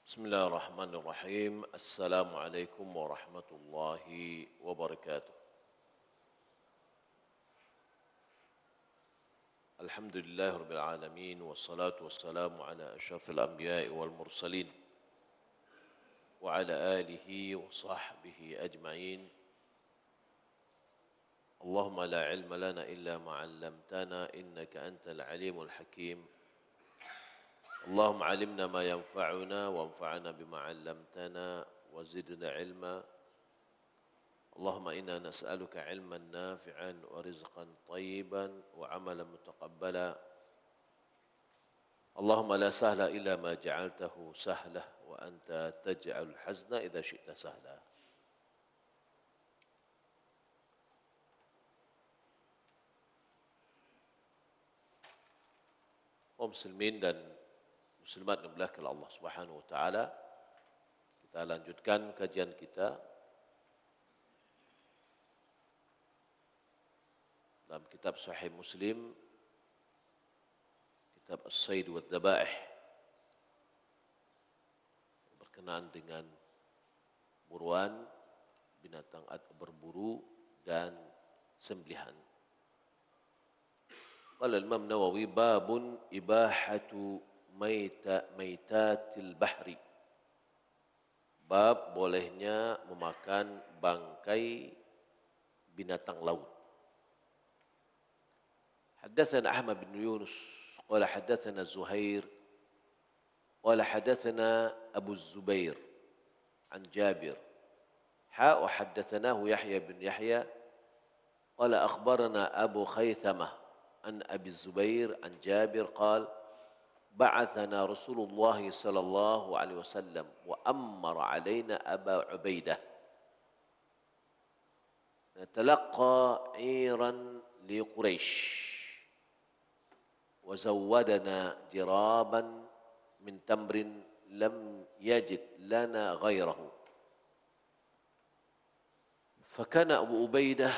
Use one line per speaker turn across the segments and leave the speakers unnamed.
بسم الله الرحمن الرحيم. السلام عليكم ورحمة الله وبركاته. الحمد لله رب العالمين، والصلاة والسلام على أشرف الأنبياء والمرسلين وعلى آله وصحبه أجمعين. اللهم لا علم لنا إلا ما علمتنا إنك أنت العليم الحكيم. اللهم علمنا ما ينفعنا وانفعنا بما علمتنا وزدنا علما. اللهم إنا نسألك علما نافعا ورزقا طيبا وعملا متقبلا. اللهم لا سهل إلا ما جعلته سهلا وأنت تجعل الحزن إذا شئت سهلا. Kaum muslimin dan muslimat yang dimuliakan oleh Allah Subhanahu wa taala, kita lanjutkan kajian kita dalam kitab Sahih Muslim, kitab As-Sayd wa Dzabaih, berkenaan dengan buruan, binatang berburu dan sembelihan. Qala Imam Nawawi, babun ibahatu maitatil bahri. Bab bolehnya memakan bangkai binatang laut. Haddatsana Ahmad bin Yunus qala haddatsana Zuhair qala haddatsana Abu Zubair an Jabir wa haddatsanahu Yahya bin Yahya qala akhbarana Abu Khaythamah عن أبي الزبير عن جابر قال بعثنا رسول الله صلى الله عليه وسلم وأمر علينا أبا عبيدة نتلقى عيرا لقريش وزودنا جرابا من تمر لم يجد لنا غيره فكان أبو عبيدة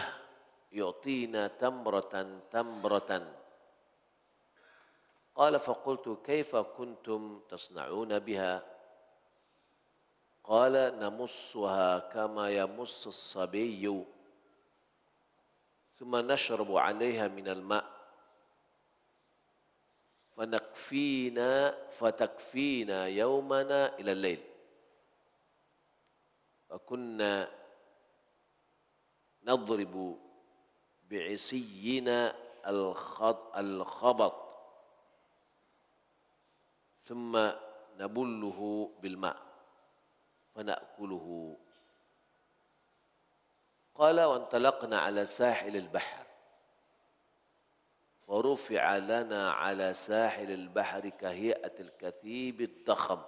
يعطينا تمرة قال فقلت كيف كنتم تصنعون بها قال نمصها كما يمص الصبي ثم نشرب عليها من الماء فتكفينا يومنا إلى الليل فكنا نضرب بعصينا الخبط ثم نبله بالماء فنأكله قال وانطلقنا على ساحل البحر ورفع لنا على ساحل البحر كهيئة الكثيب الضخم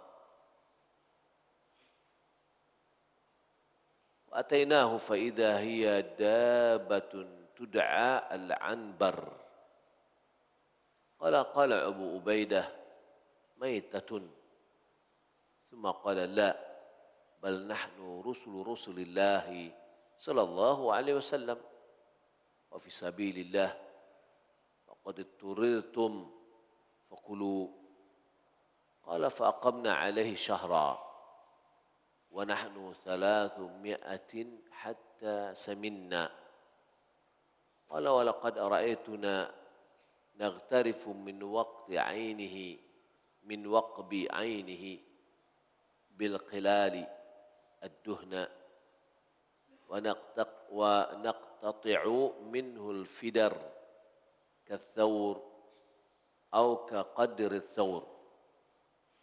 وأتيناه فإذا هي دابة تدعى العنبر قال أبو عبيدة ميتة ثم قال لا بل نحن رسل الله صلى الله عليه وسلم وفي سبيل الله وقد اضطررتم فكلوا قال فأقمنا عليه شهرا ونحن 300 حتى سمنا قال ولقد رأيتنا نغترف من وقب عينه بالقلال الدهن ونقتطع منه الفدر كالثور أو كقدر الثور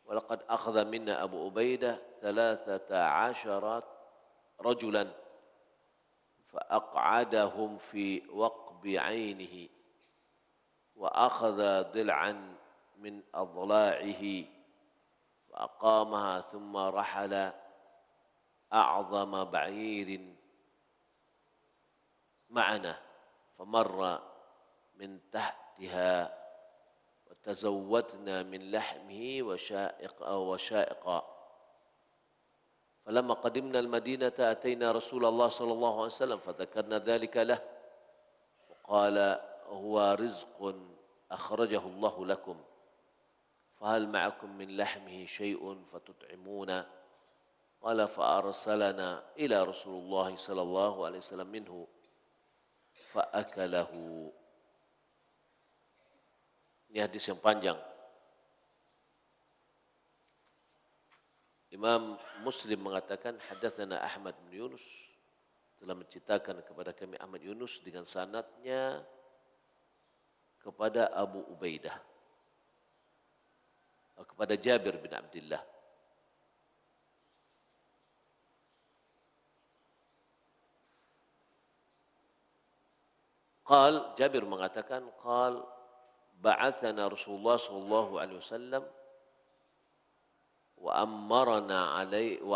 ولقد أخذ منا أبو عبيدة 13 رجلا فأقعدهم في وقب عينه وأخذ ضلعا من أضلاعه فأقامها ثم رحل أعظم بعير معنا فمر من تحتها وتزودنا من لحمه وشائقا فلما قدمنا المدينة أتينا رسول الله صلى الله عليه وسلم فذكرنا ذلك له وقال هو رزق أخرجه الله لكم fahal ma'akum min lahmihi syai'un fatut'imuna qala fa'arsalana ila Rasulullah sallallahu alaihi wasallam minhu fa'akalahu. Ini hadis yang panjang. Imam Muslim mengatakan hadatsana Ahmad bin Yunus, telah menceritakan kepada kami Ahmad Yunus dengan sanadnya kepada Abu Ubaidah, kepada Jabir bin Abdullah. Jabir mengatakan ba'athana Rasulullah sallallahu alaihi wasallam wa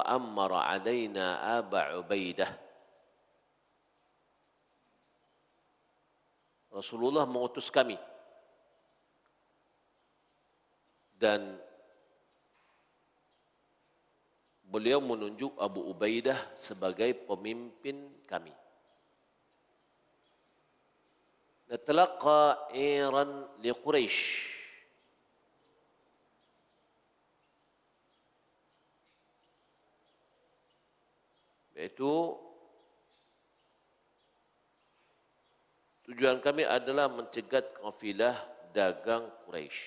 ammara alaina Aba Ubaidah. Rasulullah mengutus kami dan beliau menunjuk Abu Ubaidah sebagai pemimpin kami. Natalaqa iran li Quraisy, yaitu tujuan kami adalah mencegat kafilah dagang Quraisy.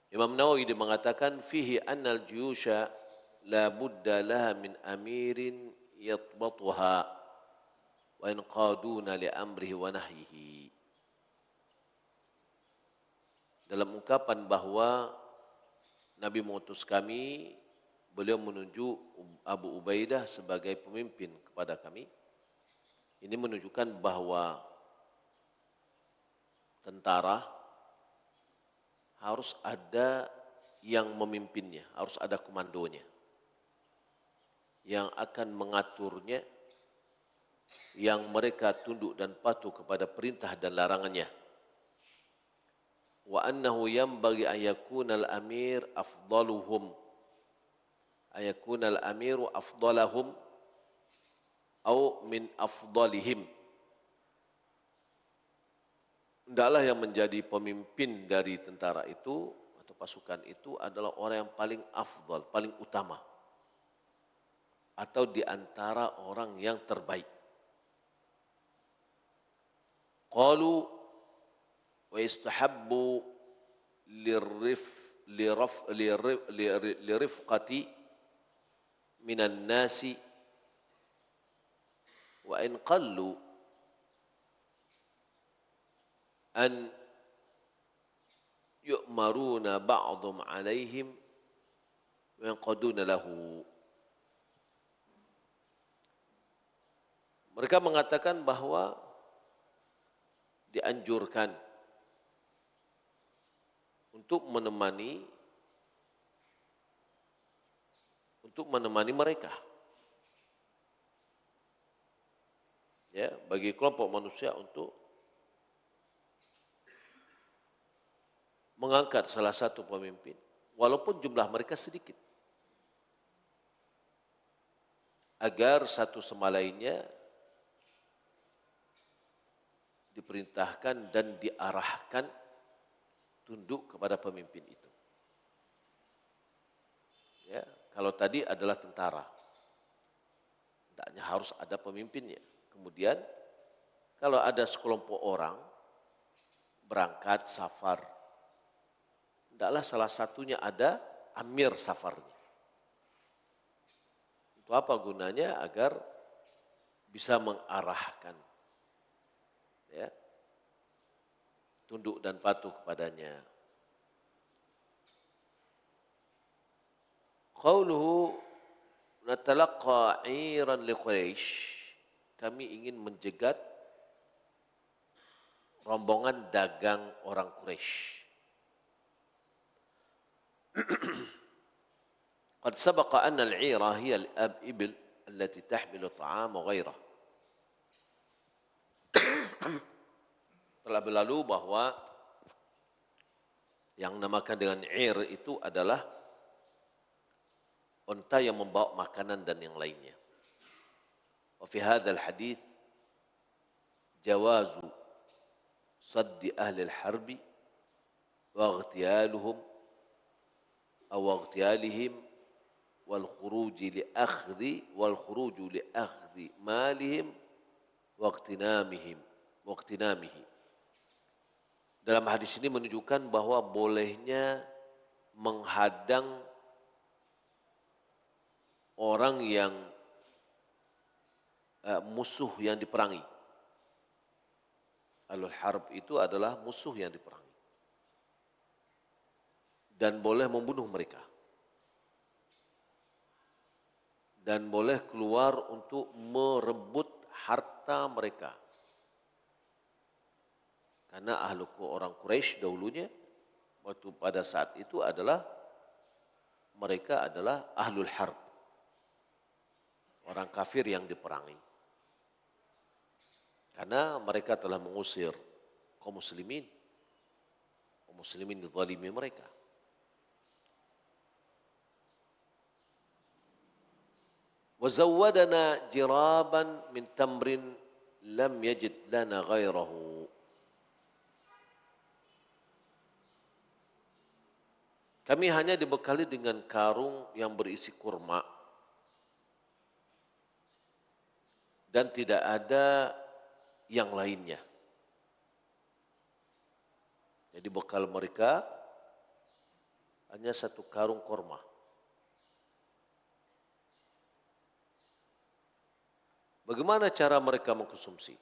Imam Nawawi dia mengatakan fihi annal juyusha la budda laha min amirin yatbatuha wa yanqaduna li amrihi wa nahyihi. Dalam ungkapan bahwa Nabi mengutus kami, beliau menunjuk Abu Ubaidah sebagai pemimpin kepada kami. Ini menunjukkan bahwa tentara harus ada yang memimpinnya, harus ada komandonya yang akan mengaturnya, yang mereka tunduk dan patuh kepada perintah dan larangannya. Wa annahu yanbaghi an yakuna al-amir afdaluhum, ayakuna al-amiru afdalahum au min afdalihim. Hendaklah yang menjadi pemimpin dari tentara itu atau pasukan itu adalah orang yang paling afdal, paling utama, atau di antara orang yang terbaik. Qalu wa istahabbu lirifqati minan nasi wa in qallu an yu'maruna ba'dhum alaihim wa yanqaduna lahu. Mereka mengatakan bahwa dianjurkan untuk menemani mereka. Ya, bagi kelompok manusia untuk mengangkat salah satu pemimpin walaupun jumlah mereka sedikit, agar satu sama lainnya diperintahkan dan diarahkan tunduk kepada pemimpin itu. Ya, kalau tadi adalah tentara, hendaknya harus ada pemimpinnya. Kemudian kalau ada sekelompok orang berangkat safar, hendaklah salah satunya ada amir safarnya. Itu apa gunanya? Agar bisa mengarahkan, ya, tunduk dan patuh kepadanya. Qauluhu natalaqqa 'iran li Quraisy, kami ingin menjegat rombongan dagang orang Quraisy. Qad sabaqa anna al-'ira hiya al-ibil allati tahmilu ta'am wa ghairah. Telah berlalu bahwa yang namakan dengan 'ir itu adalah unta yang membawa makanan dan yang lainnya. Wa fi hadzal hadits jawazu saddi ahli al-harbi wa ightiyaluhum aw ightiyalihim wal khuruju li akhdhi malihim wa ightinamihi. Dalam hadis ini menunjukkan bahwa bolehnya menghadang orang yang musuh yang diperangi. Ahlul harb itu adalah musuh yang diperangi. Dan boleh membunuh mereka. Dan boleh keluar untuk merebut harta mereka. Karena orang Quraisy dahulunya waktu pada saat itu adalah mereka adalah ahlul harb. Orang kafir yang diperangi. Karena mereka telah mengusir kaum muslimin. Kaum muslimin dizalimi mereka. وزودنا جرابا من تمر لم يجد لنا غيره. Kami hanya dibekali dengan karung yang berisi kurma dan tidak ada yang lainnya. Jadi bekal mereka hanya satu karung kurma. Bagaimana cara mereka mengkonsumsi?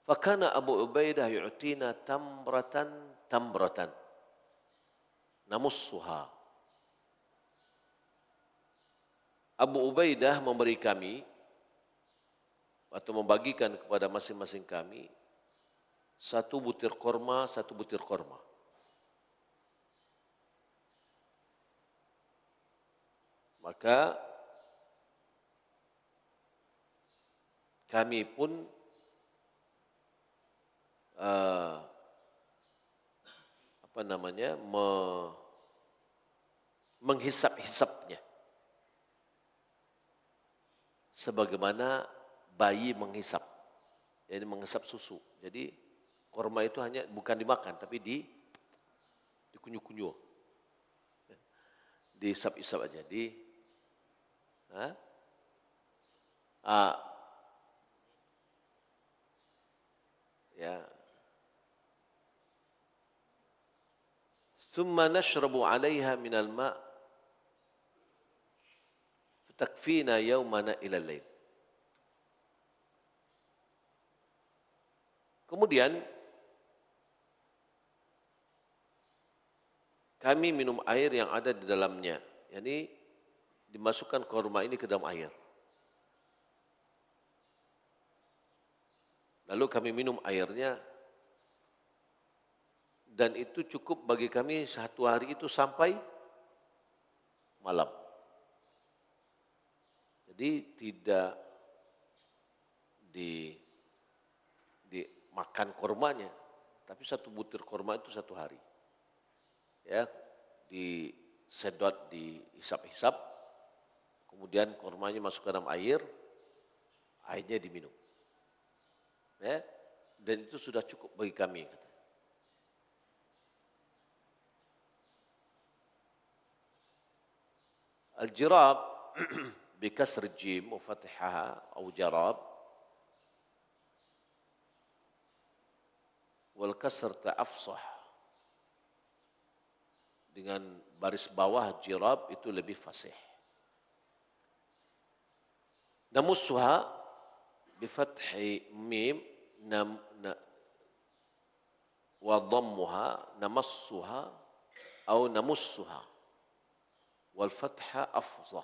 Fakana Abu Ubaidah yu'tina tamratan namussuha. Abu Ubaidah memberi kami atau membagikan kepada masing-masing kami satu butir korma. Maka kami pun menghisap-hisapnya sebagaimana bayi menghisap, jadi menghisap susu. Jadi korma itu hanya bukan dimakan tapi dikunyuh-kunyuh, dihisap-hisap aja, ya. Thumma nashrabu 'alaiha minal ma' fatakfina yawmana ila al-lail. Kemudian kami minum air yang ada di dalamnya, yakni dimasukkan korma ini ke dalam air. Lalu kami minum airnya dan itu cukup bagi kami satu hari itu sampai malam. Jadi tidak dimakan kormanya, tapi satu butir korma itu satu hari. Ya, disedot, dihisap-hisap, kemudian kormanya masuk ke dalam air, airnya diminum. Ya, dan itu sudah cukup bagi kami. Al-jirab bikasr jim wa fathaha atau jarab wal kasr ta'afsah. Dengan baris bawah jirab itu lebih fasih. Namussuha bi fathi mim wa dhammuha namassuha atau namussuha. Wal fatha afzah,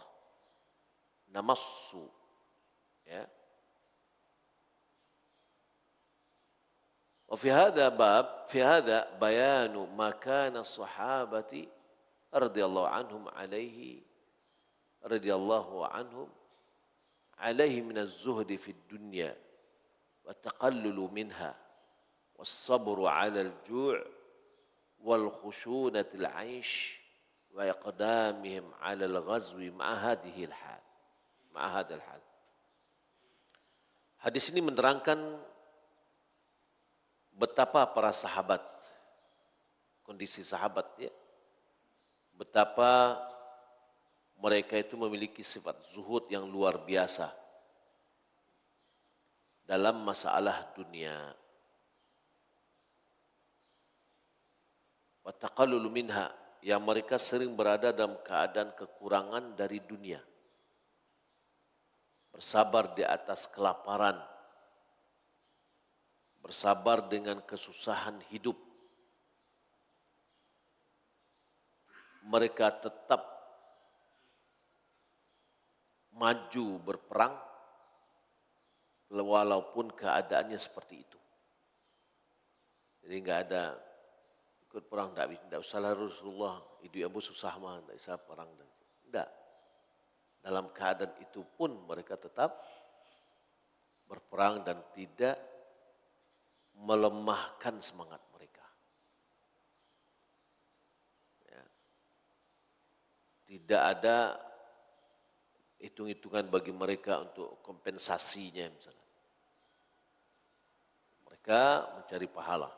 namassu, ya. وفي هذا بيان ما كان الصحابة رضي الله عنهم عليه من الزهد في الدنيا والتقلل منها والصبر على الجوع والخشونة العيش وإقدامهم على الغزو مع هذا الحال. Hadis ini menerangkan betapa para sahabat, kondisi sahabat ya, betapa mereka itu memiliki sifat zuhud yang luar biasa dalam masalah dunia. Wa taqallul minha, yang mereka sering berada dalam keadaan kekurangan dari dunia. Bersabar di atas kelaparan, bersabar dengan kesusahan hidup. Mereka tetap maju berperang walaupun keadaannya seperti itu. Jadi enggak ada ikut perang, tidak usah Rasulullah, itu Abu susah mah, tidak usah perang. Tidak. Dalam keadaan itu pun mereka tetap berperang dan tidak melemahkan semangat mereka. Ya. Tidak ada hitung-hitungan bagi mereka untuk kompensasinya misalnya. Mereka mencari pahala.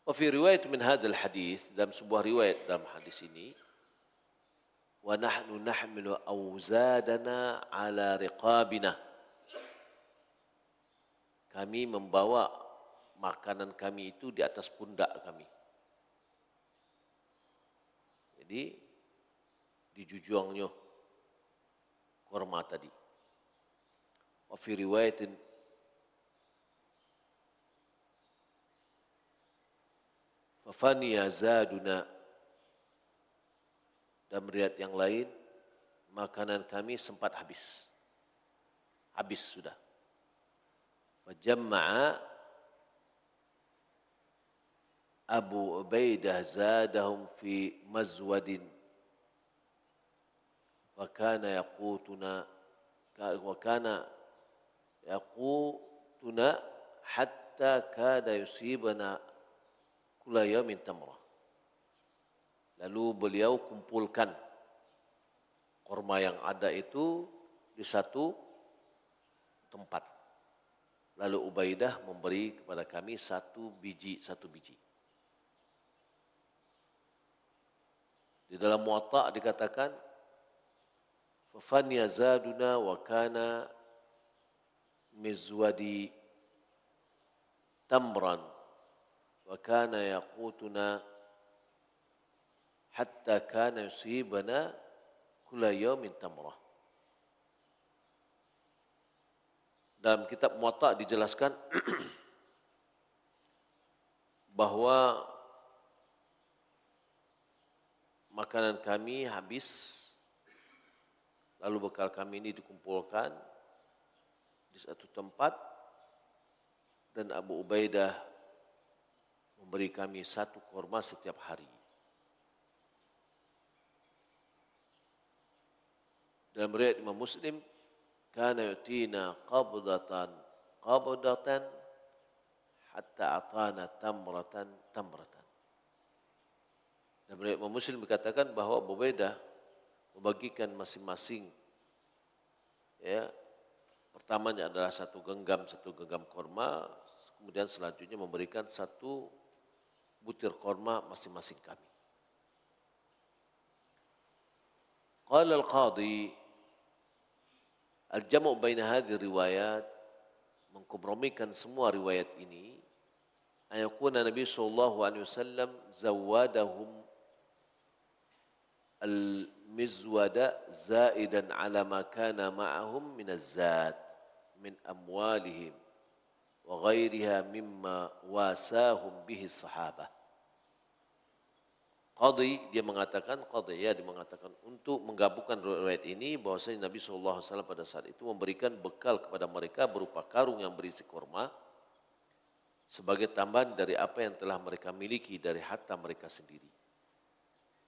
Wa fi riwayat min hadzal hadis, dalam sebuah riwayat dalam hadis ini, wa nahnu nahmilu awzadana ala riqabina, kami membawa makanan kami itu di atas pundak kami. Jadi dijujuangnya kurma tadi. Wa fi riwayatin fafaniya zaduna, dan riwayat yang lain makanan kami sempat habis. Habis sudah. Fajamma'a Abu Ubaidah zadahum fi mazwadin fakana yaqutuna wa kana yaqutuna hatta kada yusibana kulla yawmin tamrah. Lalu beliau kumpulkan kurma yang ada itu di satu tempat. Lalu Ubaidah memberi kepada kami satu biji. Di dalam Muwatta dikatakan fafaniya zaduna wa kana mizwadi tamran wa kana yaqutuna hatta kana yusibana kulla yawmin tamrah. Dalam kitab Muwatta dijelaskan bahwa makanan kami habis, lalu bekal kami ini dikumpulkan di satu tempat, dan Abu Ubaidah memberi kami satu kurma setiap hari. Dalam riwayat Imam Muslim, kana yutina qabdatan hatta atana tamratan. Dan riwayat Imam Muslim berkatakan bahwa Abu Ubaidah membagikan masing-masing, ya, pertamanya adalah satu genggam kurma, kemudian selanjutnya memberikan satu butir kurma masing-masing kami. Qala al-qadhi al-jamu' baina hadhihi riwayat, mengkompromikan semua riwayat ini, ayakuna Nabi sallallahu alaihi wasallam zawadahum al-mizwada zaidan ala ma kana ma'ahum min az-zat min amwalihim wa ghairiha mimma wasahum bihi sahabah. Dia mengatakan untuk menggabungkan riwayat ini bahwasanya Nabi SAW pada saat itu memberikan bekal kepada mereka berupa karung yang berisi kurma sebagai tambahan dari apa yang telah mereka miliki dari harta mereka sendiri.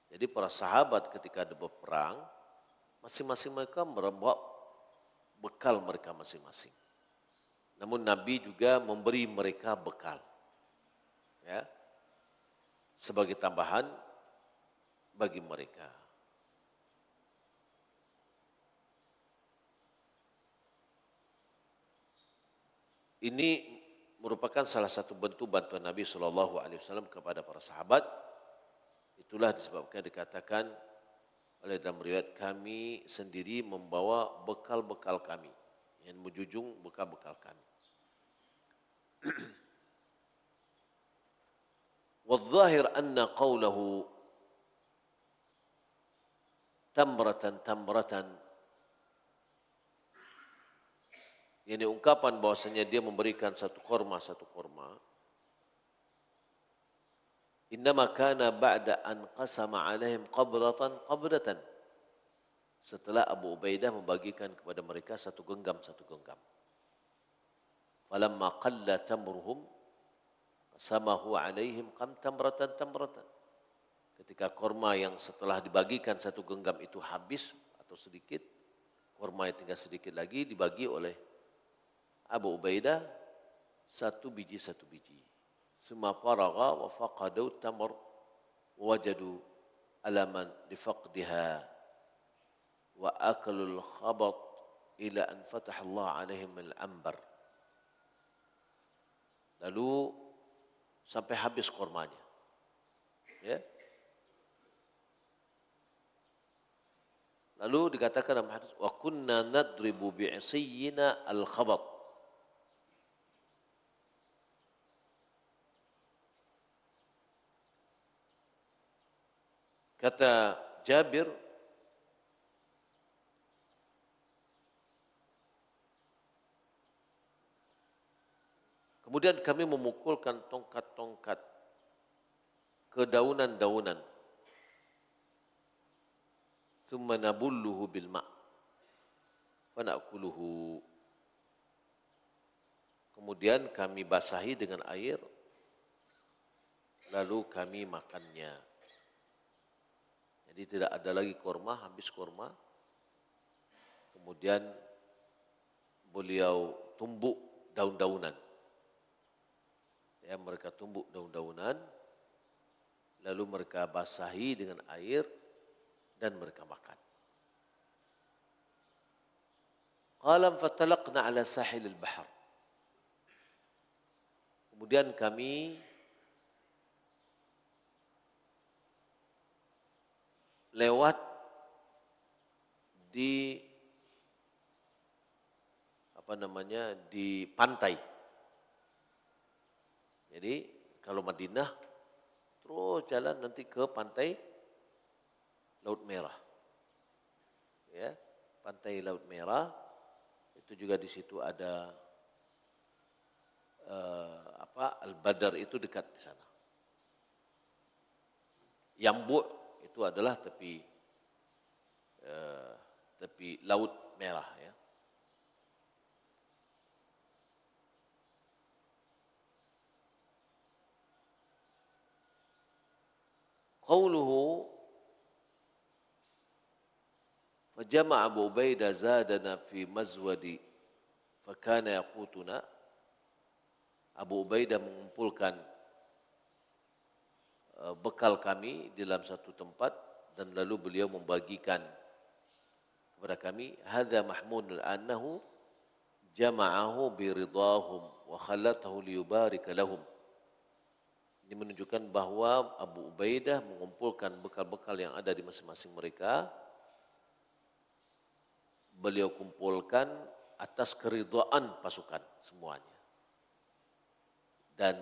Jadi para sahabat ketika ada berperang, masing-masing mereka membawa bekal mereka masing-masing. Namun Nabi juga memberi mereka bekal, ya, sebagai tambahan bagi mereka. Ini merupakan salah satu bentuk bantuan Nabi SAW kepada para sahabat. Itulah disebabkan dikatakan oleh dalam riwayat, kami sendiri membawa bekal-bekal kami, yang menjunjung bekal-bekal kami. Wadzahir anna qawlahu tamratan, ini ungkapan bahwasanya dia memberikan satu korma, innama kana ba'da an qasama alaihim qablatan, setelah Abu Ubaidah membagikan kepada mereka satu genggam. Falamma qalla tamruhum qasamahu alaihim tamratan. Ketika korma yang setelah dibagikan satu genggam itu habis atau sedikit, korma yang tinggal sedikit lagi dibagi oleh Abu Ubaidah satu biji. Summa faragha wa faqadu tamr wajadu alaman lifaqdiha wa akalul khabat ila an fatah Allah alaihim al-ambar. Lalu sampai habis kormanya. Ya. Lalu dikatakan dalam hadis, wa kunna nadribu bi'isiyina al-khabat. Kata Jabir, kemudian kami memukulkan tongkat-tongkat ke daunan-daunan. Thumma nabulluhu bil ma' wa na'kuluhu. Kemudian kami basahi dengan air, lalu kami makannya. Jadi tidak ada lagi korma, habis korma. Kemudian beliau tumbuk daun-daunan. Ya, mereka tumbuk daun-daunan, lalu mereka basahi dengan air dan mereka makan. Qalam fatalaqna ala sahil al-bahr. Kemudian kami lewat di di pantai. Jadi kalau Madinah terus jalan nanti ke pantai Laut Merah. Ya, pantai Laut Merah itu juga di situ ada Al-Badar itu dekat di sana. Yambu' itu adalah tepi Laut Merah, ya. Qauluhu fajama' Abu Ubaidah zadana fi mazwadi fakana yaqutuna. Abu Ubaidah mengumpulkan bekal kami di dalam satu tempat dan lalu beliau membagikan kepada kami. Hadza mahmudun annahu jama'ahu biridahum wa khalatahu liyubarika lahum. Ini menunjukkan bahwa Abu Ubaidah mengumpulkan bekal-bekal yang ada di masing-masing mereka. Beliau kumpulkan atas keridhaan pasukan semuanya. Dan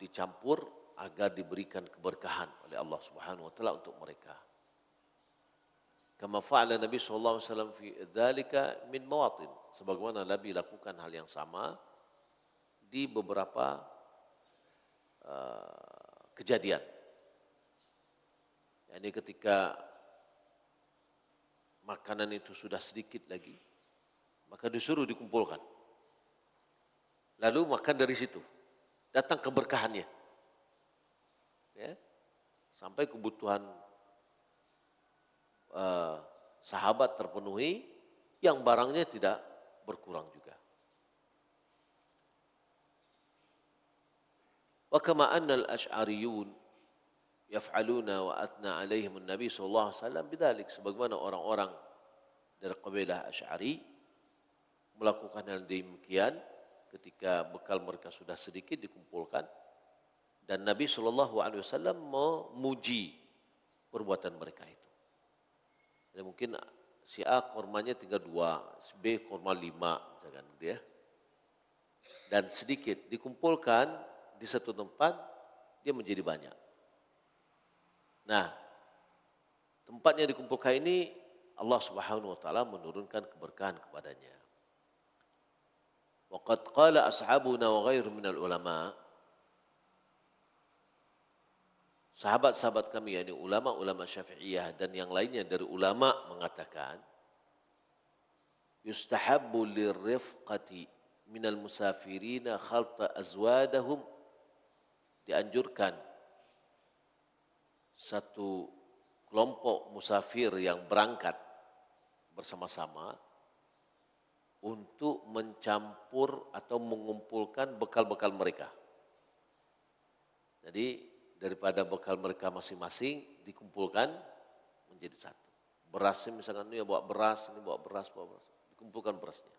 dicampur agar diberikan keberkahan oleh Allah Subhanahu wa taala untuk mereka. Kama fa'ala Nabi sallallahu alaihi wasallam fi dzalika min mawatin. Sebagaimana Nabi lakukan hal yang sama di beberapa kejadian. Yani ketika makanan itu sudah sedikit lagi, maka disuruh dikumpulkan. Lalu makan dari situ. Datang keberkahannya. Ya, sampai kebutuhan sahabat terpenuhi, yang barangnya tidak berkurang juga. Wa kama anna al-Asy'ariyun yaf'aluna wa athna alaihim Nabi sallallahu alaihi wasallam bidzalik, sebagaimana orang-orang dari kabilah Asy'ari melakukan hal demikian ketika bekal mereka sudah sedikit dikumpulkan dan Nabi sallallahu alaihi wasallam memuji perbuatan mereka itu. Jadi mungkin si A kormanya tinggal 2, si B korma 5 misalkan gitu ya. Dan sedikit dikumpulkan di satu tempat dia menjadi banyak. Nah, tempatnya dikumpulkan ini Allah Subhanahu wa taala menurunkan keberkahan kepadanya. Wa qad qala ashabuna wa ghairu minal ulama, sahabat-sahabat kami yakni ulama-ulama Syafi'iyah dan yang lainnya dari ulama mengatakan yustahabbu lirrifqati minal musafirina khalta azwadahum, dianjurkan satu kelompok musafir yang berangkat bersama-sama untuk mencampur atau mengumpulkan bekal-bekal mereka. Jadi daripada bekal mereka masing-masing dikumpulkan menjadi satu. Berasnya misalkan ini bawa beras, ini bawa beras, dikumpulkan berasnya.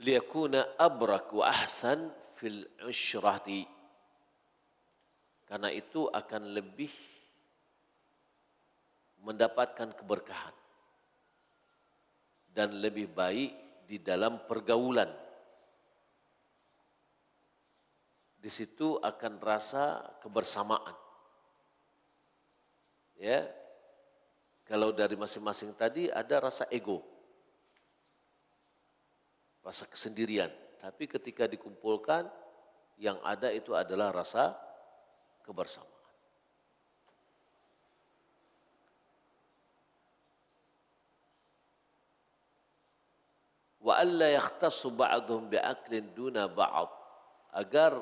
Liyakuna abrak wa ahsan fil usyrati, karena itu akan lebih mendapatkan keberkahan dan lebih baik di dalam pergaulan. Di situ akan rasa kebersamaan. Ya. Kalau dari masing-masing tadi ada rasa ego. Rasa kesendirian. Tapi ketika dikumpulkan yang ada itu adalah rasa kebersamaan. Wa alla yakhtassu ba'dhum bi'aklin duna ba'd, agar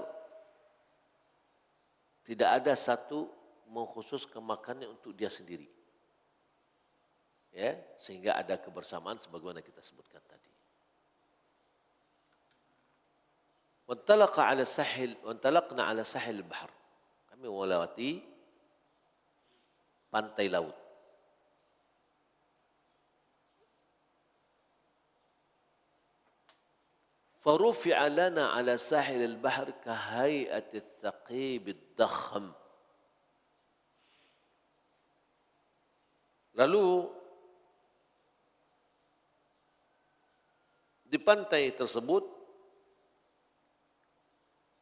tidak ada satu mengkhususkan makannya untuk dia sendiri. Ya, sehingga ada kebersamaan sebagaimana kita sebutkan tadi. Wantalaqna ala sahil bahar. Kami melewati pantai laut. Farufi'a lana ala sahil al-bahr kahay'ati al-thaqib al-dakham. Lalu di pantai tersebut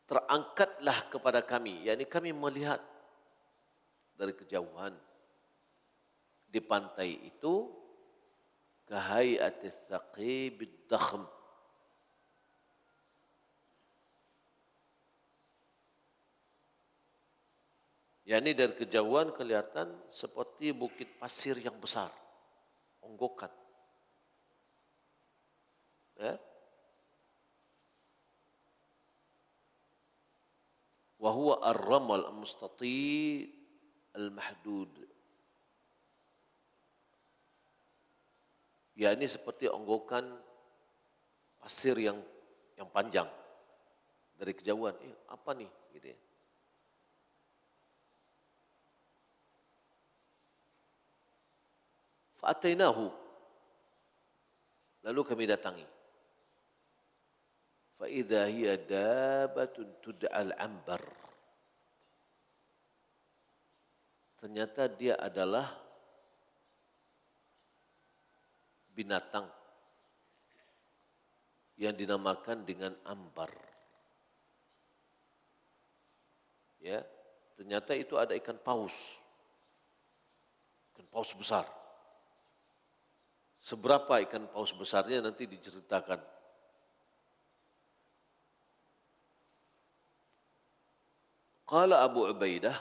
terangkatlah kepada kami, yakni kami melihat dari kejauhan di pantai itu kahay'ati al-thaqib al-dakham, yakni dari kejauhan kelihatan seperti bukit pasir yang besar, onggokan. Ya. Wa huwa ar-ramal al-mustatil al-mahdud. yakni seperti onggokan pasir yang panjang dari kejauhan. Apa nih? Gitu ya. Fa'atainahu, lalu kami datangi. Fa'idha hiya dabatun tud'al ambar. Ternyata dia adalah binatang yang dinamakan dengan ambar. Ya, ternyata itu ada ikan paus. Ikan paus besar. Seberapa ikan paus besarnya nanti diceritakan. Qala Abu Ubaidah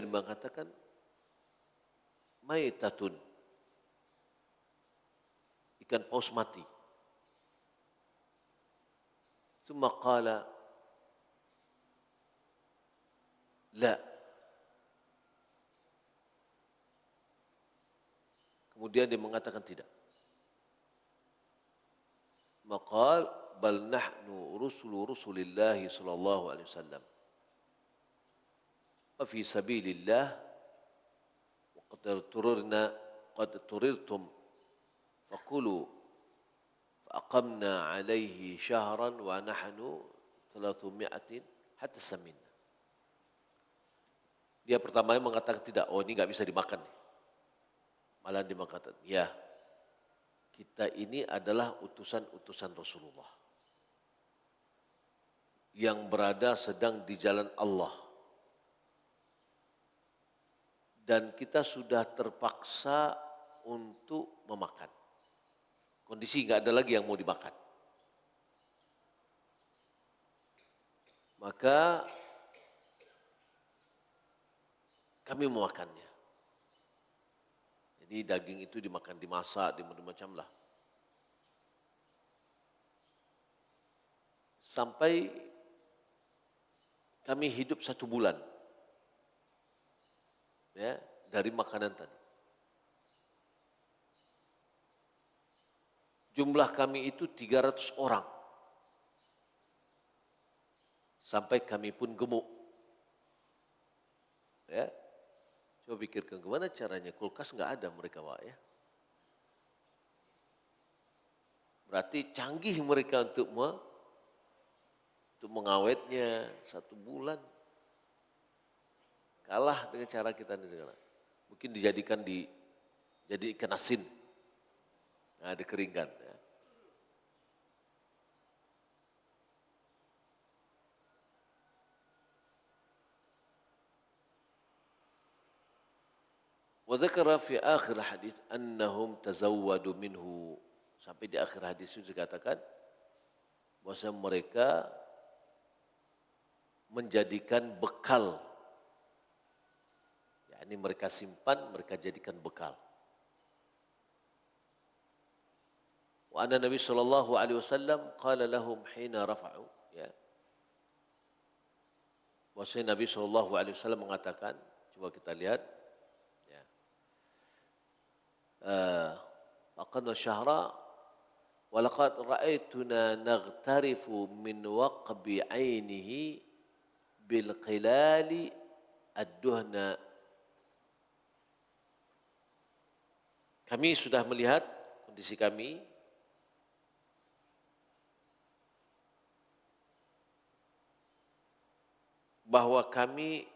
mengatakan, maitatun, ikan paus mati. Tsumma qala la. Kemudian dia mengatakan tidak. Maqal bal nahnu rusulillahi sallallahu alaihi wasallam wa fi sabilillah wa qad turirtum faqulu faqamna alaihi syahran wa nahnu 300 hatta saminna. Dia pertama mengatakan tidak, oh ini nggak bisa dimakan. Malah dia mengatakan, ya kita ini adalah utusan-utusan Rasulullah yang berada sedang di jalan Allah. Dan kita sudah terpaksa untuk memakan. Kondisi nggak ada lagi yang mau dimakan. Maka kami memakannya. Jadi daging itu dimakan, dimasak, macam lah. Sampai kami hidup 1 bulan. Ya, dari makanan tadi. Jumlah kami itu 300 orang. Sampai kami pun gemuk. Ya. Coba pikirkan gimana caranya, kulkas nggak ada mereka Pak ya. Berarti canggih mereka untuk mengawetnya 1 bulan. Kalah dengan cara kita ini sekarang. Mungkin jadi ikan asin. Nah, dikeringkan. Ya. Wa dzakara fi akhir hadis annahum tazawwadu minhu. Sampai di akhir hadis itu dikatakan bahwa mereka menjadikan bekal. Yakni mereka simpan, mereka jadikan bekal. Wa anna Nabi sallallahu alaihi wasallam qala lahum hina rafa'u, ya. Bahwa Nabi sallallahu alaihi wasallam mengatakan, coba kita lihat faqadna syahra wa laqad ra'aituna naghtarifu min waqbi 'ainihi bil qilali ad-duhna. Kami sudah melihat kondisi kami bahwa kami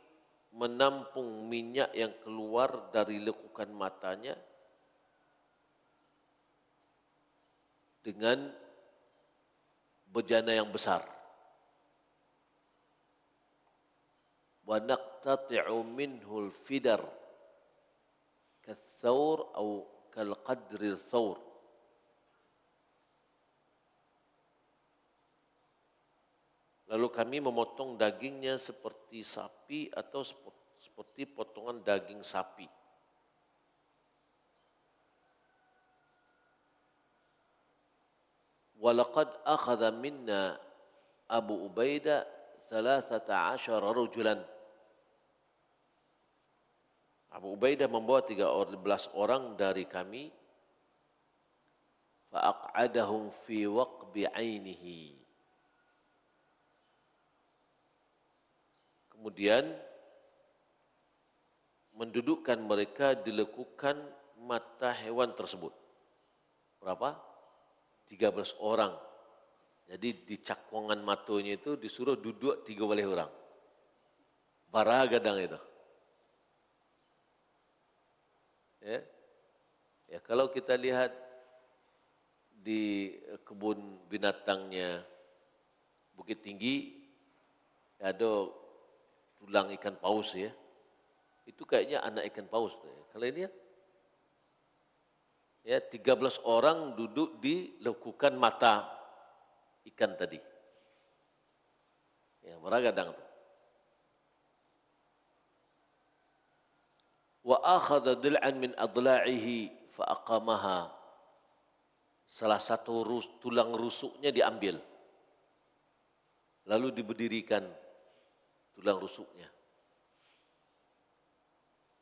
menampung minyak yang keluar dari lekukan matanya dengan bejana yang besar. Wa naqtati'u minhu al-fidar kath-thawr atau kal-qadri al-thawr. Lalu kami memotong dagingnya seperti sapi atau seperti potongan daging sapi. Walaqad akhadha minna Abu Ubaidah 13 rajulan. Abu Ubaidah membawa 13 orang dari kami. Fa'aq'adahum fi waqbi 'ainihi. Kemudian mendudukkan mereka di lekukan mata hewan tersebut. Berapa? 13 orang. Jadi di cakwangan matonya itu disuruh duduk 13 orang. Baragadang itu. Ya, kalau kita lihat di kebun binatangnya Bukit Tinggi, ada tulang ikan paus ya. Itu kayaknya anak ikan paus. Kalau ini ya 13 orang duduk di lekukan mata ikan tadi. Ya, baragadang itu. Wa akhadha dil'an min adla'ihi fa aqamaha. Salah satu tulang rusuknya diambil. Lalu diberdirikan tulang rusuknya.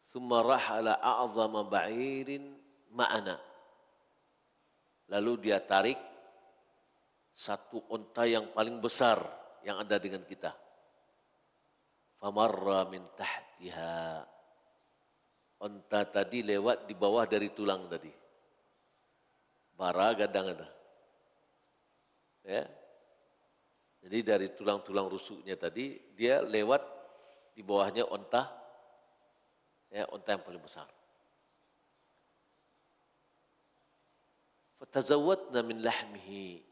Tsumma rahala a'zama ba'irin ma'ana. Lalu dia tarik satu onta yang paling besar yang ada dengan kita. Famarra min tahtiha. Onta tadi lewat di bawah dari tulang tadi. Bara gadang ada. Ya. Jadi dari tulang-tulang rusuknya tadi, dia lewat di bawahnya onta, ya, onta yang paling besar. Fatazawwadna min lahmihi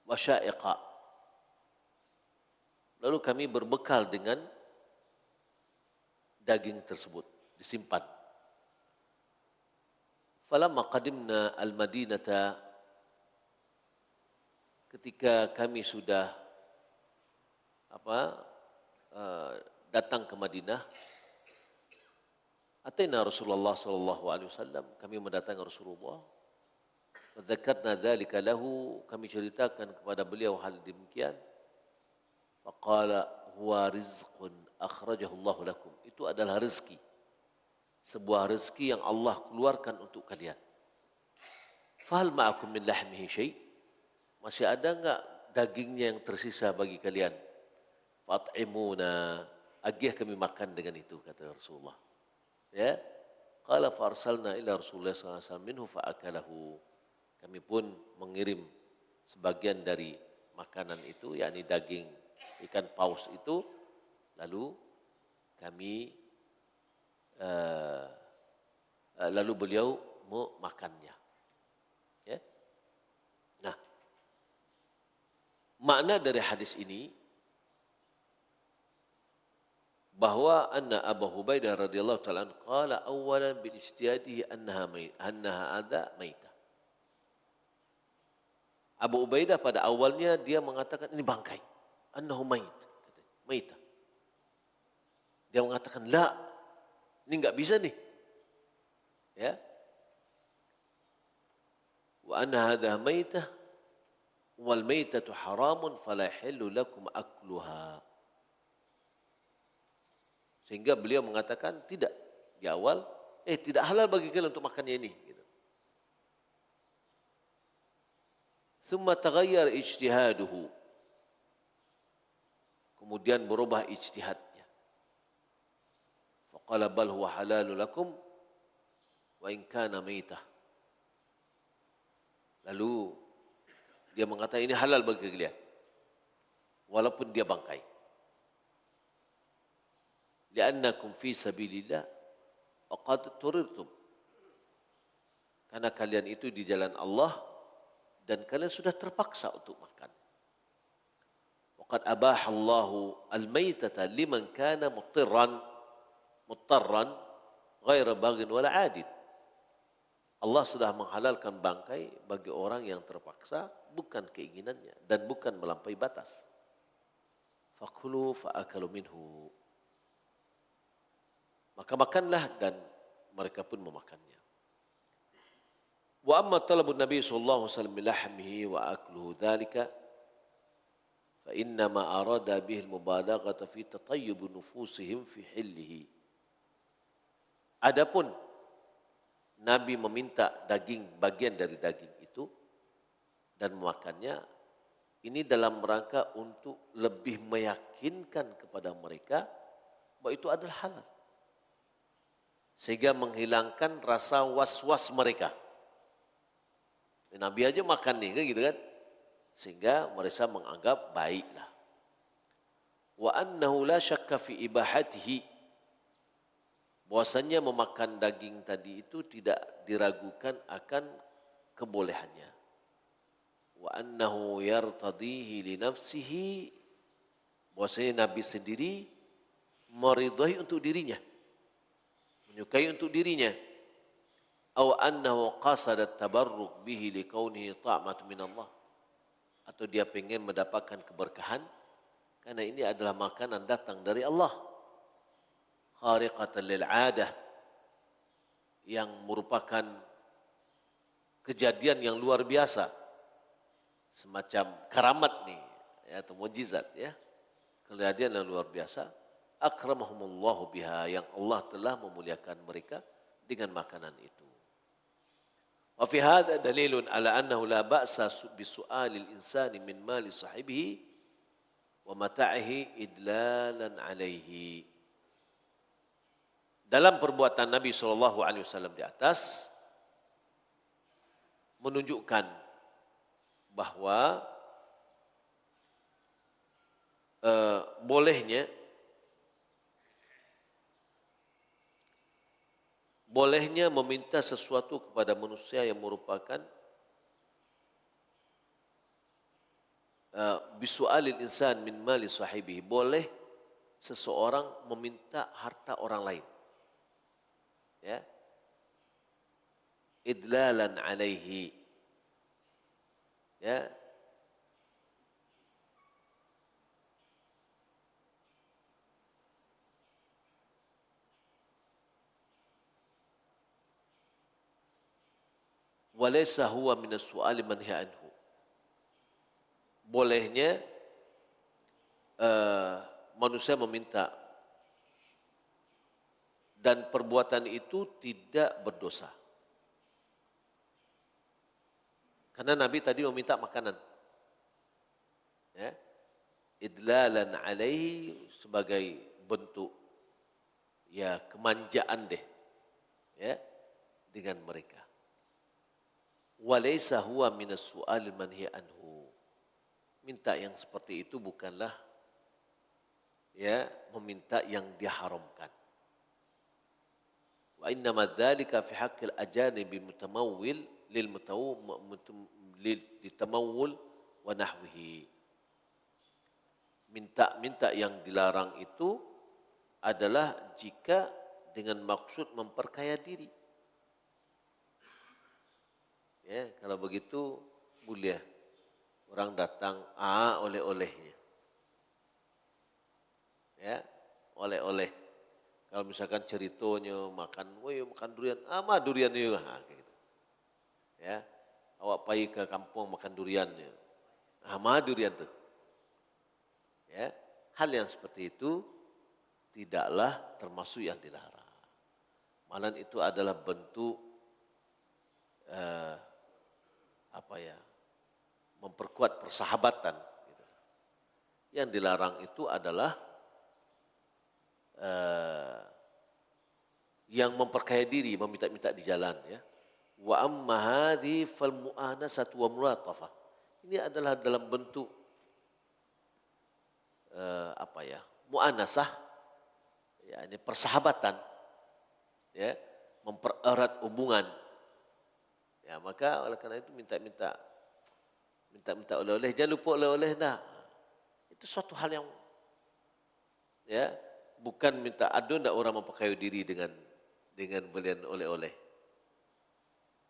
wa sya'iqa. Lalu kami berbekal dengan daging tersebut, disimpan. Falamma qadimna al-Madinata, ketika kami sudah datang ke Madinah, ataina Rasulullah sallallahu alaihi wasallam, kami mendatangi Rasulullah. Fadzakarna dzalika lahu, kami ceritakan kepada beliau hal demikian. Faqala huwa rizqun akhrajahu Allah lakum. Itu adalah rezeki. Sebuah rezeki yang Allah keluarkan untuk kalian. Fahal ma'akum min lahmihi syai'? Masih ada enggak dagingnya yang tersisa bagi kalian? Fat'imuna, agih kami makan dengan itu, kata Rasulullah. Ya, qala farsalna ila Rasulullah sallallahu alaihi wasallam minhu fa'akalahu. Kami pun mengirim sebagian dari makanan itu, yakni daging ikan paus itu, lalu kami lalu beliau memakannya. Ya. Nah, makna dari hadis ini bahwa anna Abu Ubaidah radhiyallahu ta'ala qala awalan bil ijtihadihi annaha adha maitah. Abu Ubaidah pada awalnya dia mengatakan ini bangkai, annahu maitah. Dia mengatakan la, ini enggak bisa nih. Ya. Wa anna hadha maitah wal maitatu haramun fala yahillu lakum akluha. Sehingga beliau mengatakan tidak di awal, tidak halal bagi kalian untuk makannya ini. Gitu. Thumma taghayyar ijtihaduhu. Kemudian berubah ijtihadnya. Faqala bal huwa halalu lakum wa in kana maitah. Lalu dia mengatakan ini halal bagi kalian walaupun dia bangkai. Li'annakum fi sabilillah wa qad turirtum. Karena kalian itu di jalan Allah dan kalian sudah terpaksa untuk makan. Wa qad abaha Allahu al-maitata liman kana muttarran ghaira baghin wala 'adid. Allah sudah menghalalkan bangkai bagi orang yang terpaksa, bukan keinginannya dan bukan melampaui batas. Fakulu fa'akalu minhu. Maka makanlah dan mereka pun memakannya. Wa amma talabun Nabi sallallahu alaihi wasallam lahmihi wa akluhu dzalika fa inna ma arada bihi al-mubalaghata fi tatayyub nufusihim fi hillihi. Adapun Nabi meminta daging, bagian dari daging itu dan memakannya, ini dalam rangka untuk lebih meyakinkan kepada mereka bahwa itu adalah halal. Sehingga menghilangkan rasa was-was mereka. Nabi aja makan nih, kan gitu kan? Sehingga mereka menganggap baiklah. Wa annahu la syakka fi ibahatihi. Bahwasanya memakan daging tadi itu tidak diragukan akan kebolehannya. Wa annahu yartadihi li nafsihi. Bahwasanya Nabi sendiri meridhai untuk dirinya. Menyukai untuk dirinya. Aw annahu qasada tabarruk bihi likaunihi ta'matun min Allah. Atau dia ingin mendapatkan keberkahan karena ini adalah makanan datang dari Allah. Khariqatan lil 'adah, yang merupakan kejadian yang luar biasa, semacam karamat nih, ya, atau mukjizat, ya, kejadian yang luar biasa. Akramahumullahu biha, yang Allah telah memuliakan mereka dengan makanan itu. Wa fi hadha dalilun ala annahu la ba'sa bi su'alil insani min mali sahibihi wa mata'ihi idlalan alaihi. Dalam perbuatan Nabi SAW di atas menunjukkan bahwa bolehnya meminta sesuatu kepada manusia yang merupakan bisu'alil insan min mali sahibihi, boleh seseorang meminta harta orang lain, ya, idlalan alaihi, ya, walaysa huwa minas su'ali manhi anhu. Bolehnya manusia meminta dan perbuatan itu tidak berdosa. Karena Nabi tadi meminta makanan, ya, idlalan alaihi, sebagai bentuk ya kemanjaan deh, ya, dengan mereka. Walaysa huwa minas su'al manhi anhu. Minta yang seperti itu bukanlah ya meminta yang diharamkan. Wa innama dzalika fi haqqil ajanibi mutamawwil lil tamawul wa nahwihi. Minta yang dilarang itu adalah jika dengan maksud memperkaya diri. Ya, kalau begitu boleh orang datang oleh-olehnya. Ya, oleh-oleh. Kalau misalkan ceritanya makan durian, mah durian juga, gitu. Ya, awak pergi ke kampung makan duriannya, mah durian tuh. Ya, hal yang seperti itu tidaklah termasuk yang dilarang. Malah itu adalah bentuk memperkuat persahabatan. Gitu. Yang dilarang itu adalah yang memperkaya diri, meminta-minta di jalan, ya. Wa amma hadhi fal mu'anasatu wa mulatafah. Ini adalah dalam bentuk mu'anasah, ya, ini persahabatan, ya, mempererat hubungan. Ya, maka oleh karena itu minta-minta oleh-oleh, jangan lupa oleh-oleh dah. Itu suatu hal yang, ya, bukan minta ndak orang memperkaya diri dengan belian oleh-oleh.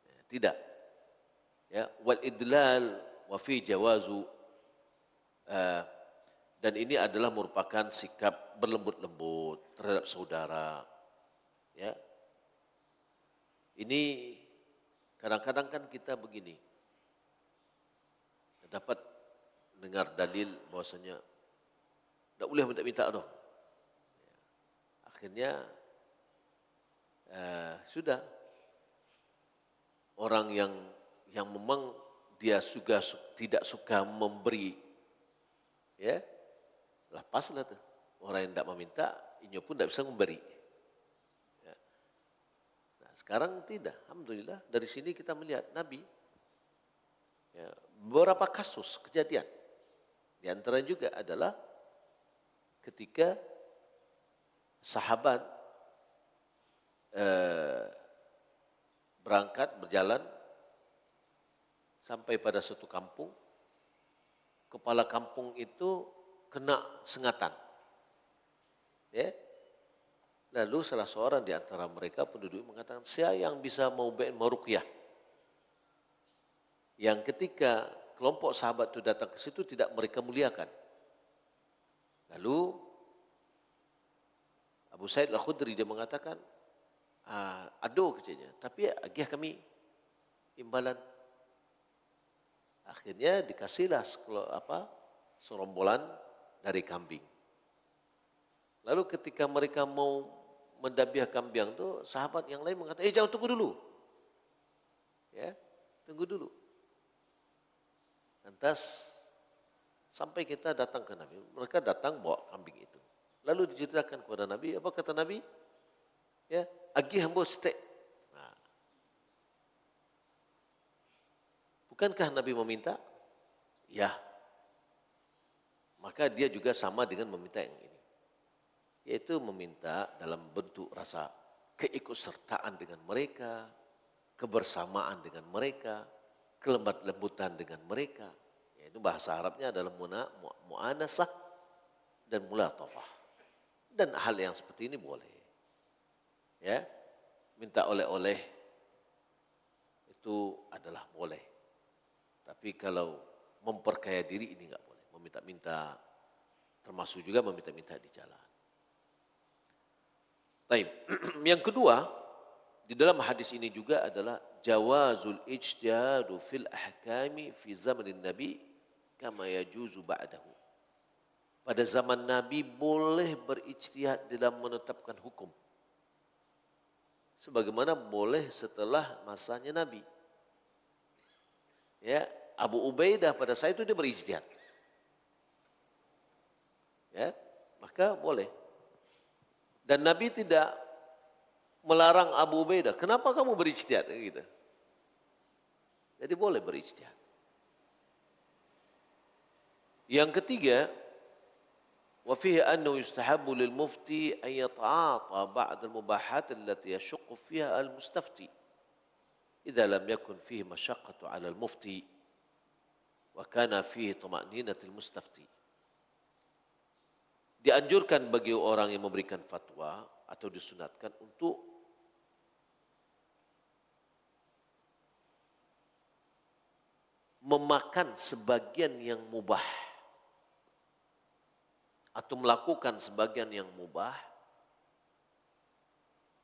Ya, tidak. Ya, wal idlal wa fi jawazu, dan ini adalah merupakan sikap berlembut-lembut terhadap saudara. Ya. Ini kadang-kadang kan kita begini, dapat dengar dalil bahwasanya tidak boleh minta-minta doh. Akhirnya sudah orang yang memang dia juga tidak suka memberi, ya, lepaslah tuh. Orang yang tidak meminta, inyo pun tidak bisa memberi. Ya. Nah, sekarang tidak, alhamdulillah dari sini kita melihat Nabi, ya, beberapa kasus kejadian. Di antara juga adalah ketika sahabat berjalan sampai pada suatu kampung, kepala kampung itu kena sengatan. Ya. Lalu salah seorang di antara mereka penduduk mengatakan, saya yang bisa mau ruqyah. Yang ketika kelompok sahabat itu datang ke situ tidak mereka muliakan. Lalu Abu Sa'id Al-Khudri dia mengatakan, ado kecilnya, tapi agih kami imbalan. Akhirnya dikasihlah serombolan dari kambing. Lalu ketika mereka mau mendabiah kambing itu, sahabat yang lain mengatakan, jangan tunggu dulu. Ya, tunggu dulu. Lantas sampai kita datang ke Nabi, mereka datang bawa kambing itu. Lalu diceritakan kepada Nabi, apa kata Nabi? Ya, agi hambo stek. Nah, bukankah Nabi meminta? Ya. Maka dia juga sama dengan meminta yang ini. Yaitu meminta dalam bentuk rasa keikutsertaan dengan mereka, kebersamaan dengan mereka, kelembat lembutan dengan mereka. Yaitu bahasa Arabnya adalah mu'anasah dan mulatafah. Dan hal yang seperti ini boleh. Ya, minta oleh-oleh itu adalah boleh. Tapi kalau memperkaya diri ini enggak boleh. Meminta-minta, termasuk juga meminta-minta di jalan. Baik. Yang kedua, di dalam hadis ini juga adalah jawazul ijtihadu fil ahkami fi zamanin Nabi kama yajuzu ba'dahu. Pada zaman Nabi boleh berijtihad dalam menetapkan hukum. Sebagaimana boleh setelah masanya Nabi. Ya, Abu Ubaidah pada saat itu dia berijtihad. Ya, maka boleh. Dan Nabi tidak melarang Abu Ubaidah. Kenapa kamu berijtihad? Gitu. Jadi boleh berijtihad. Yang ketiga, wa fihi annahu yustahabbu lil mufti an yata'ata ba'd al mubahat allati yashuqqu fiha al mustafti idza lam yakun fihi mashaqqatu 'ala al mufti wa kana fihi tuma'ninatul mustafti. Dianjurkan bagi orang yang memberikan fatwa atau disunatkan untuk memakan sebagian yang mubah atau melakukan sebagian yang mubah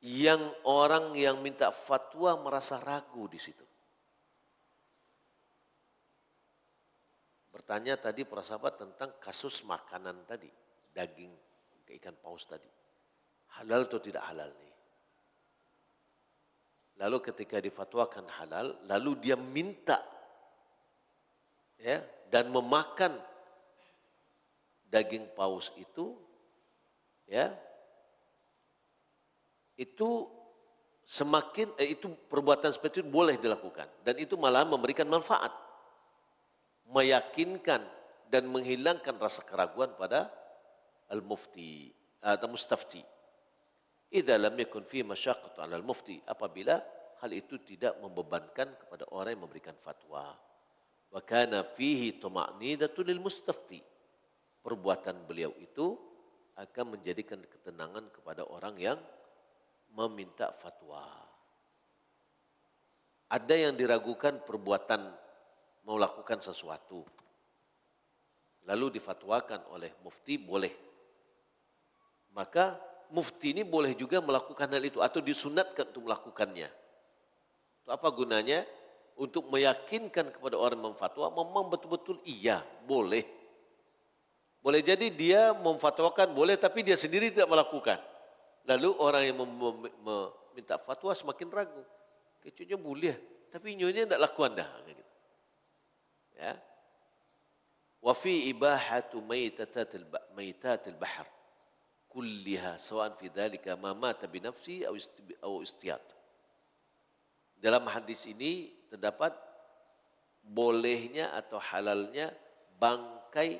yang orang yang minta fatwa merasa ragu di situ. Bertanya tadi para sahabat tentang kasus makanan tadi, daging ikan paus tadi. Halal atau tidak halal nih? Lalu ketika difatwakan halal, lalu dia minta ya dan memakan daging paus itu ya itu semakin itu perbuatan seperti itu boleh dilakukan dan itu malah memberikan manfaat, meyakinkan dan menghilangkan rasa keraguan pada al-mufti atau mustafti. Idza lam yakun fi masyaqqatu 'ala al-mufti, apabila hal itu tidak membebankan kepada orang yang memberikan fatwa. Wa kana fihi tuma'ninatu lil mustafti. Perbuatan beliau itu akan menjadikan ketenangan kepada orang yang meminta fatwa. Ada yang diragukan perbuatan melakukan sesuatu. Lalu difatwakan oleh mufti boleh. Maka mufti ini boleh juga melakukan hal itu atau disunatkan untuk melakukannya. Itu apa gunanya? Untuk meyakinkan kepada orang yang memfatwa memang betul-betul iya, boleh. Boleh jadi dia memfatwakan boleh tapi dia sendiri tidak melakukan. Lalu orang yang meminta fatwa semakin ragu. Kecunya boleh, tapi nyonya tidak lakukan dah. Ya. Wa fi ibahatu maitatil bahr kulliha sawa'an fi dhalika ma mata bi nafsi aw istiyat. Dalam hadis ini terdapat bolehnya atau halalnya bangkai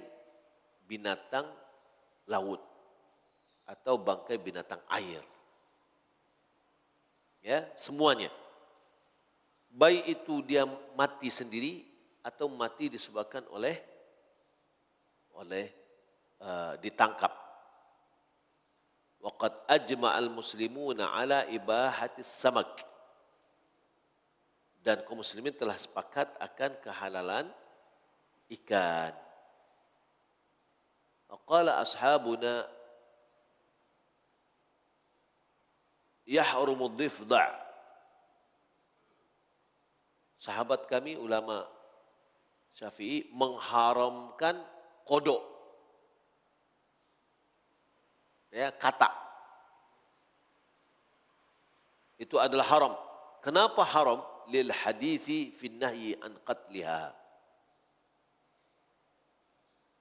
binatang laut atau bangkai binatang air. Ya, semuanya. Baik itu dia mati sendiri atau mati disebabkan oleh ditangkap. Waqad ajma'al muslimuna ala ibahatis samak. Dan kaum muslimin telah sepakat akan kehalalan ikan. Qala ashabuna yahrumu dhifda'. Sahabat kami ulama Syafi'i mengharamkan kodok. Ya, katak. Itu adalah haram. Kenapa haram? lil hadithi fi nahyi an qatliha.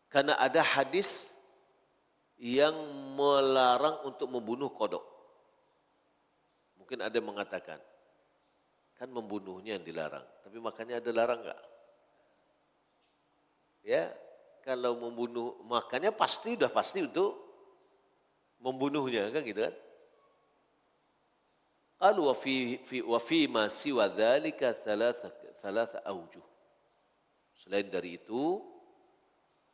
Karena ada hadis yang melarang untuk membunuh kodok. Mungkin ada yang mengatakan, kan membunuhnya yang dilarang, tapi makannya ada larang enggak? Ya, kalau membunuh makannya pasti untuk membunuhnya, kan gitu kan? Qalu wa fi ma siwa dzalika thalatha awjuh. Selain dari itu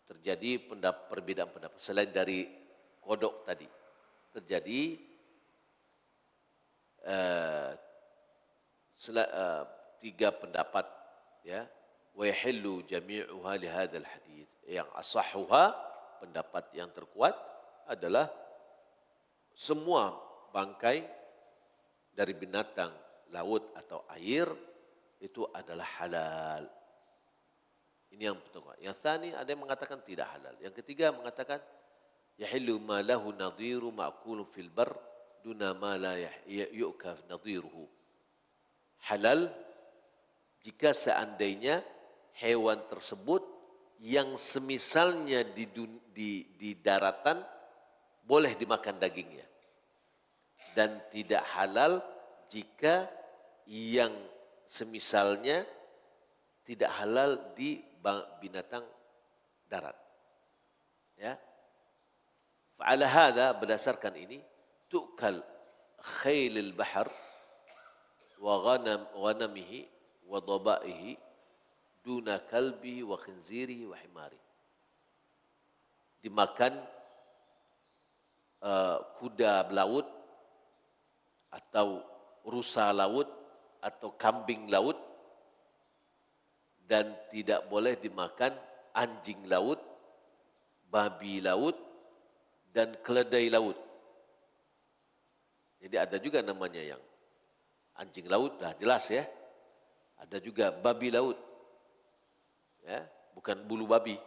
terjadi perbedaan pendapat. Selain dari kodok tadi terjadi tiga pendapat, ya. Wa yahillu jami'uha li hadzal hadits. Yang asahhuha, pendapat yang terkuat adalah semua bangkai dari binatang laut atau air itu adalah halal. Ini yang pertama. Yang tsani ada yang mengatakan tidak halal. Yang ketiga mengatakan yahillu ma lahu nadhiru ma'kulun fil bar duna ma la yu'kaf nadhiruhu. Halal jika seandainya hewan tersebut yang semisalnya di daratan boleh dimakan dagingnya. Dan tidak halal jika yang semisalnya tidak halal di binatang darat. Ya. Fa'ala hadza, berdasarkan ini, tu'kal khailil bahar wa ghanamihi wa dhaba'ihi duna kalbihi wa khinzirihi wa himari. Dimakan kuda laut atau rusa laut atau kambing laut, dan tidak boleh dimakan anjing laut, babi laut, dan keledai laut. Jadi ada juga namanya yang anjing laut, dah jelas ya. Ada juga babi laut, ya, bukan bulu babi,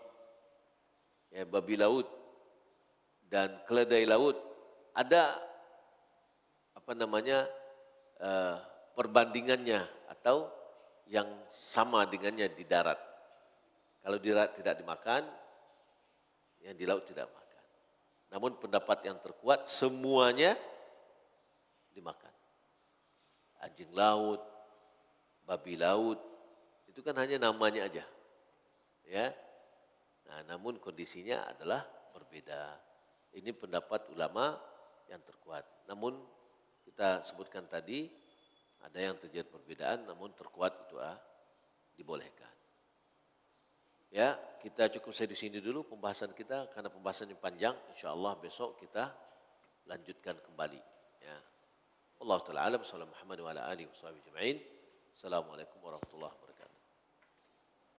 ya, babi laut dan keledai laut. Ada perbandingannya atau yang sama dengannya di darat. Kalau di darat tidak dimakan, yang di laut tidak makan. Namun pendapat yang terkuat semuanya dimakan. Anjing laut, babi laut, itu kan hanya namanya aja. Ya. Nah, namun kondisinya adalah berbeda. Ini pendapat ulama yang terkuat. Namun kita sebutkan tadi ada yang terjadi perbedaan, namun terkuat itu dibolehkan. Ya, kita cukup sampai di sini dulu pembahasan kita karena pembahasannya panjang. Insyaallah besok kita lanjutkan kembali. Ya. Allah taala alam. Sallallahu Muhammad wa ala alihi wa sahbihi ajma'in. Assalamualaikum warahmatullahi wabarakatuh.